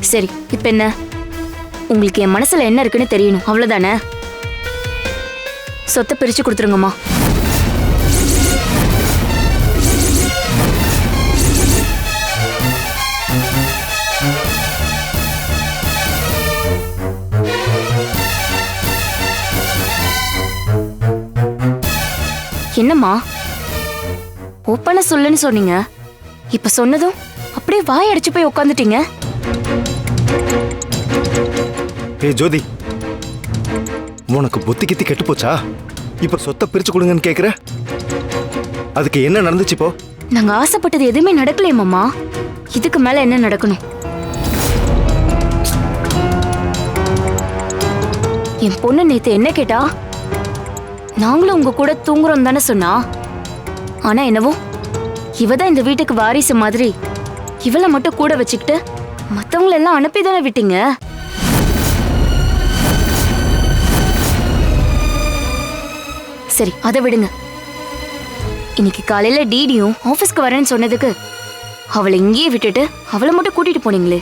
சரி, இப்ப என்ன? உங்களுக்கு என் மனசுல என்ன இருக்குன்னு தெரியணும், அவ்வளவுதானே? சொத்தை பிரிச்சு கொடுத்துருங்கம்மா. என்னம்மா ஓப்பனா சொல்லுன்னு சொன்னீங்க, இப்ப சொன்னதும் அப்படியே வாய் அடிச்சு போய் உட்காந்துட்டீங்க. ஏய் ஜோதி, உனக்கு புத்தி கித்தி கெட்டு போச்சா? இப்ப சொத்தை பிரிச்சு கொடுங்கன்னு கேக்குற, அதுக்கு என்ன நடந்துச்சு இப்போ? நாங்க ஆசைப்பட்டது எதுவுமே நடக்கலையே மாமா, இதுக்கு மேல என்ன நடக்கணும்? என் பொண்ணு நேத்து என்ன கேட்டா, நாங்களும் உங்க கூட தூங்குறோம் தானே சொன்னா. ஆனா என்னவோ இவதான் இந்த வீட்டுக்கு வாரிசு மாதிரி இவளை மட்டும் கூட வச்சுக்கிட்டு மத்தவங்களை எல்லாம் அனுப்பிதானே விட்டீங்க. சரி, அதை விடுங்க. இன்னைக்கு காலையில டிடியும் ஆபீஸ்க்கு வரேன்னு சொன்னதுக்கு அவளை இங்கேயே விட்டுட்டு அவளை மட்டும் கூட்டிட்டு போனீங்களே.